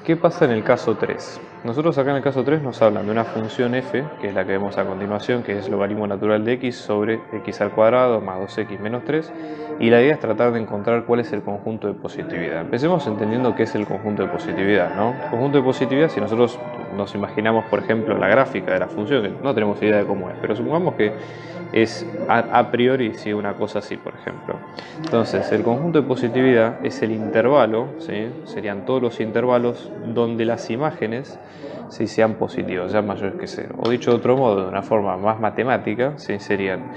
¿Qué pasa en el caso 3? Nosotros acá en el caso 3 nos hablan de una función f, que es la que vemos a continuación, que es logaritmo natural de x sobre x al cuadrado más 2x menos 3, y la idea es tratar de encontrar cuál es el conjunto de positividad. Empecemos entendiendo qué es el conjunto de positividad, ¿no? El conjunto de positividad, si nosotros nos imaginamos, por ejemplo, la gráfica de la función, que no tenemos idea de cómo es, pero supongamos que es a priori si una cosa así, por ejemplo. Entonces, el conjunto de positividad es el intervalo, ¿sí? Serían todos los intervalos donde las imágenes ¿sí? Sean positivas, sean mayores que 0. O dicho de otro modo, de una forma más matemática, ¿sí? Serían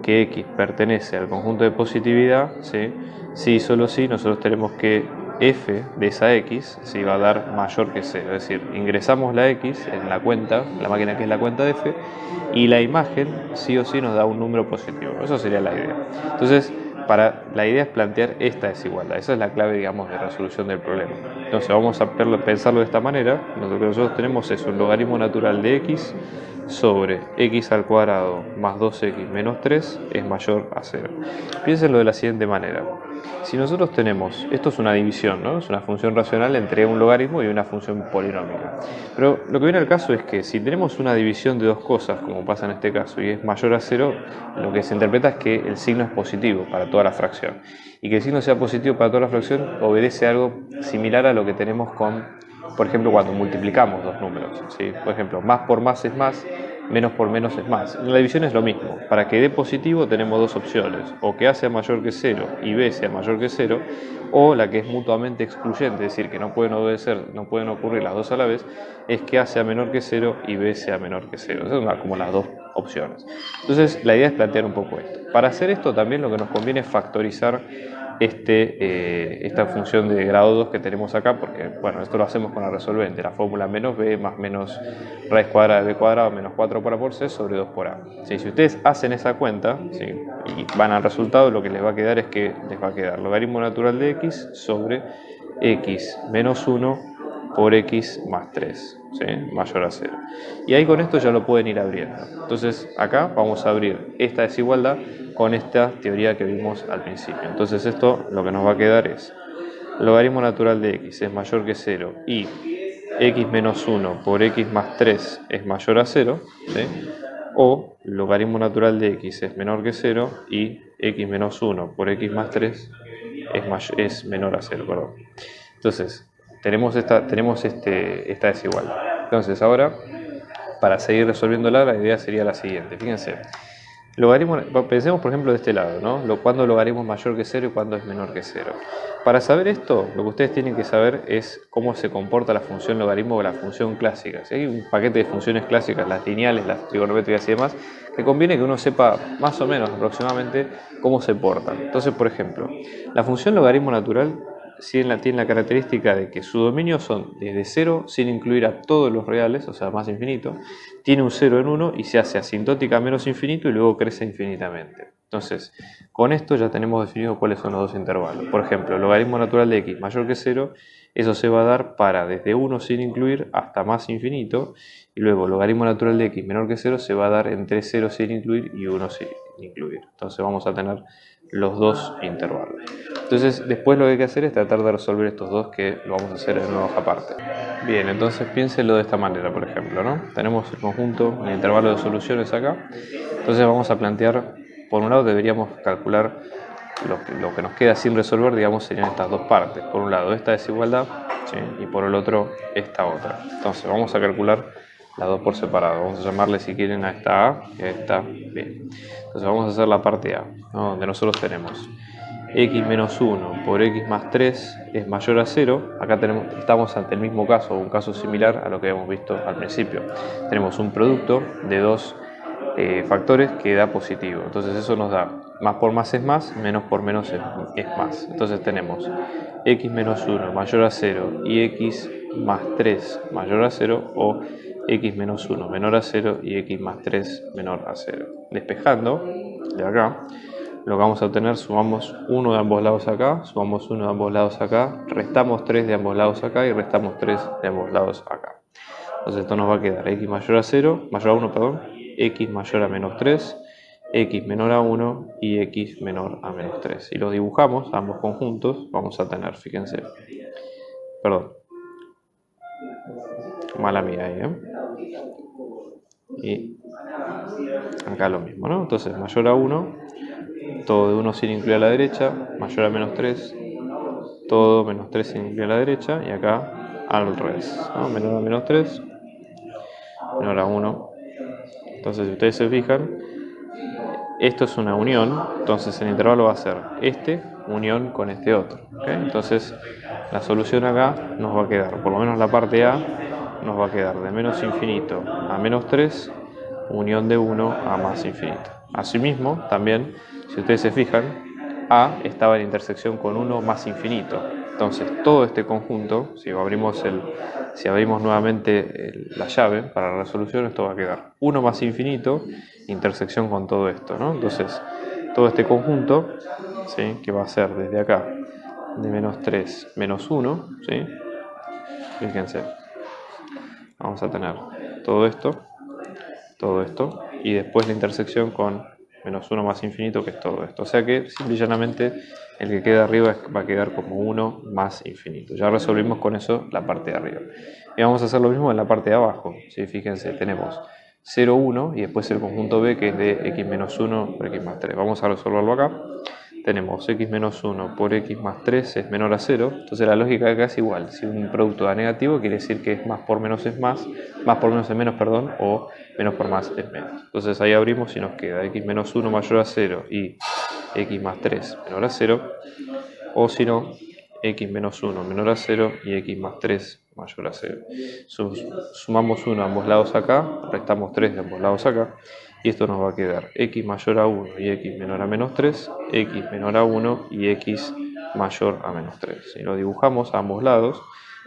que x pertenece al conjunto de positividad, ¿sí? Si y solo si nosotros tenemos que f de esa x se va a dar mayor que 0, es decir, ingresamos la x en la cuenta, la máquina que es la cuenta de f, y la imagen sí o sí nos da un número positivo. Eso sería la idea. Entonces, la idea es plantear esta desigualdad. Esa es la clave, digamos, de resolución del problema. Entonces vamos a pensarlo de esta manera. Lo que nosotros tenemos es un logaritmo natural de x sobre x al cuadrado más 2x menos 3 es mayor a 0. Piénsenlo de la siguiente manera. Si nosotros tenemos, esto es una división, ¿no? Es una función racional entre un logaritmo y una función polinómica. Pero lo que viene al caso es que si tenemos una división de dos cosas, como pasa en este caso, y es mayor a 0, lo que se interpreta es que el signo es positivo para toda la fracción. Y que el signo sea positivo para toda la fracción obedece a algo similar a lo que tenemos con, por ejemplo, cuando multiplicamos dos números, ¿sí? Por ejemplo, más por más es más, menos por menos es más. En la división es lo mismo. Para que dé positivo tenemos dos opciones, o que A sea mayor que 0 y B sea mayor que 0, o la que es mutuamente excluyente, es decir, que no pueden ocurrir las dos a la vez, es que A sea menor que 0 y B sea menor que 0. Esas son como las dos opciones. Entonces la idea es plantear un poco esto. Para hacer esto también lo que nos conviene es factorizar esta función de grado 2 que tenemos acá, porque bueno, esto lo hacemos con la resolvente, la fórmula menos b más menos raíz cuadrada de b cuadrado menos 4 por c sobre 2 por a. ¿Sí? Si ustedes hacen esa cuenta, ¿sí? Y van al resultado, lo que les va a quedar es que les va a quedar logaritmo natural de x sobre x menos 1 por x más 3, ¿sí? Mayor a 0. Y ahí con esto ya lo pueden ir abriendo. Entonces acá vamos a abrir esta desigualdad con esta teoría que vimos al principio. Entonces esto lo que nos va a quedar es logaritmo natural de x es mayor que 0 y x menos 1 por x más 3 es mayor a 0, ¿sí? O logaritmo natural de x es menor que 0 y x menos 1 por x más 3 es menor a 0. Perdón. Entonces, tenemos esta desigualdad. Entonces, ahora, para seguir resolviéndola, la idea sería la siguiente. Fíjense, pensemos por ejemplo de este lado, ¿no? Cuándo logaritmo es mayor que 0 y cuándo es menor que 0. Para saber esto, lo que ustedes tienen que saber es cómo se comporta la función logaritmo o la función clásica. ¿Sí? Hay un paquete de funciones clásicas, las lineales, las trigonométricas y demás, que conviene que uno sepa más o menos aproximadamente cómo se portan. Entonces, por ejemplo, la función logaritmo natural tiene la característica de que su dominio son desde 0 sin incluir a todos los reales, o sea, más infinito, tiene un 0 en 1 y se hace asintótica a menos infinito y luego crece infinitamente. Entonces, con esto ya tenemos definido cuáles son los dos intervalos. Por ejemplo, logaritmo natural de x mayor que 0, eso se va a dar para desde 1 sin incluir hasta más infinito, y luego logaritmo natural de x menor que 0 se va a dar entre 0 sin incluir y 1 sin incluir. Entonces vamos a tener los dos intervalos. Entonces después lo que hay que hacer es tratar de resolver estos dos, que lo vamos a hacer en una hoja aparte. Bien, entonces piénselo de esta manera, por ejemplo, ¿no? Tenemos el conjunto, el intervalo de soluciones acá. Entonces vamos a plantear, por un lado deberíamos calcular lo que nos queda sin resolver, digamos, serían estas dos partes. Por un lado esta desigualdad, ¿sí? Y por el otro esta otra. Entonces vamos a calcular las dos por separado. Vamos a llamarle, si quieren, a esta A y a esta B. Entonces vamos a hacer la parte A, ¿no? Donde nosotros tenemos x menos 1 por x más 3 es mayor a 0. Acá estamos ante el mismo caso, un caso similar a lo que hemos visto al principio. Tenemos un producto de dos factores que da positivo. Entonces eso nos da más por más es más, menos por menos es más. Entonces tenemos x menos 1 mayor a 0 y x más 3 mayor a 0, o x menos 1 menor a 0 y x más 3 menor a 0. Despejando de acá, lo que vamos a obtener, sumamos 1 de ambos lados acá, sumamos 1 de ambos lados acá, restamos 3 de ambos lados acá y restamos 3 de ambos lados acá. Entonces esto nos va a quedar x mayor a 0, mayor a 1, perdón, x mayor a menos 3, x menor a 1 y x menor a menos 3. Si los dibujamos, ambos conjuntos, vamos a tener, fíjense, perdón, mala mía ahí, Y acá lo mismo, ¿no? Entonces mayor a 1, todo de 1 sin incluir a la derecha, mayor a menos 3, todo menos 3 sin incluir a la derecha, y acá al revés, ¿no? Menor a menos 3, menor a 1. Entonces si ustedes se fijan, esto es una unión, entonces el intervalo va a ser este unión con este otro, ¿okay? Entonces la solución acá nos va a quedar, por lo menos la parte A, nos va a quedar de menos infinito a menos 3, unión de 1 a más infinito. Asimismo, también, si ustedes se fijan, A estaba en intersección con 1 más infinito. Entonces, todo este conjunto, si abrimos nuevamente la llave para la resolución, esto va a quedar 1 más infinito, intersección con todo esto, ¿no? Entonces, todo este conjunto, ¿sí?, que va a ser desde acá, de menos 3 menos 1, ¿sí? Fíjense, vamos a tener todo esto, y después la intersección con menos 1 más infinito, que es todo esto. O sea que, simple y llanamente, el que queda arriba va a quedar como 1 más infinito. Ya resolvimos con eso la parte de arriba. Y vamos a hacer lo mismo en la parte de abajo, ¿sí? Fíjense, tenemos 0, 1 y después el conjunto B, que es de x menos 1 por x más 3. Vamos a resolverlo acá. Tenemos x menos 1 por x más 3 es menor a 0. Entonces la lógica de acá es igual. Si un producto da negativo, quiere decir que es más por menos es más por menos es menos, perdón, o menos por más es menos. Entonces ahí abrimos y nos queda x menos 1 mayor a 0 y x más 3 menor a 0. O si no, x menos 1 menor a 0 y x más 3 mayor a 0. Sumamos 1 a ambos lados acá, restamos 3 de ambos lados acá, y esto nos va a quedar x mayor a 1 y x menor a menos 3, x menor a 1 y x mayor a menos 3. Si lo dibujamos a ambos lados,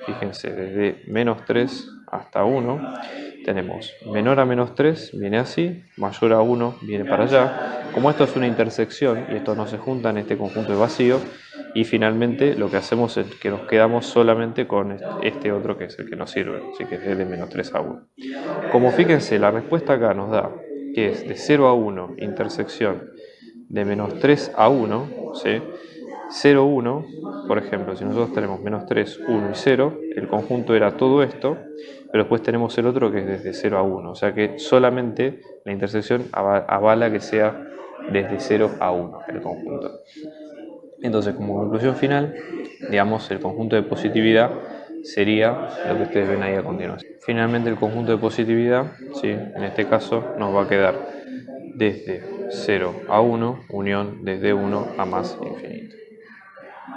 fíjense, desde menos 3 hasta 1, tenemos menor a menos 3, viene así, mayor a 1 viene para allá. Como esto es una intersección y estos no se juntan en este conjunto de vacío, y finalmente lo que hacemos es que nos quedamos solamente con este otro, que es el que nos sirve, así que es de menos 3 a 1. Como fíjense, la respuesta acá nos da que es de 0 a 1, intersección de menos 3 a 1, ¿sí? 0, 1, por ejemplo, si nosotros tenemos menos 3, 1 y 0, el conjunto era todo esto, pero después tenemos el otro que es desde 0 a 1, o sea que solamente la intersección avala que sea desde 0 a 1 el conjunto. Entonces, como conclusión final, digamos, el conjunto de positividad sería lo que ustedes ven ahí a continuación. Finalmente, el conjunto de positividad, ¿sí?, en este caso, nos va a quedar desde 0 a 1, unión desde 1 a más infinito.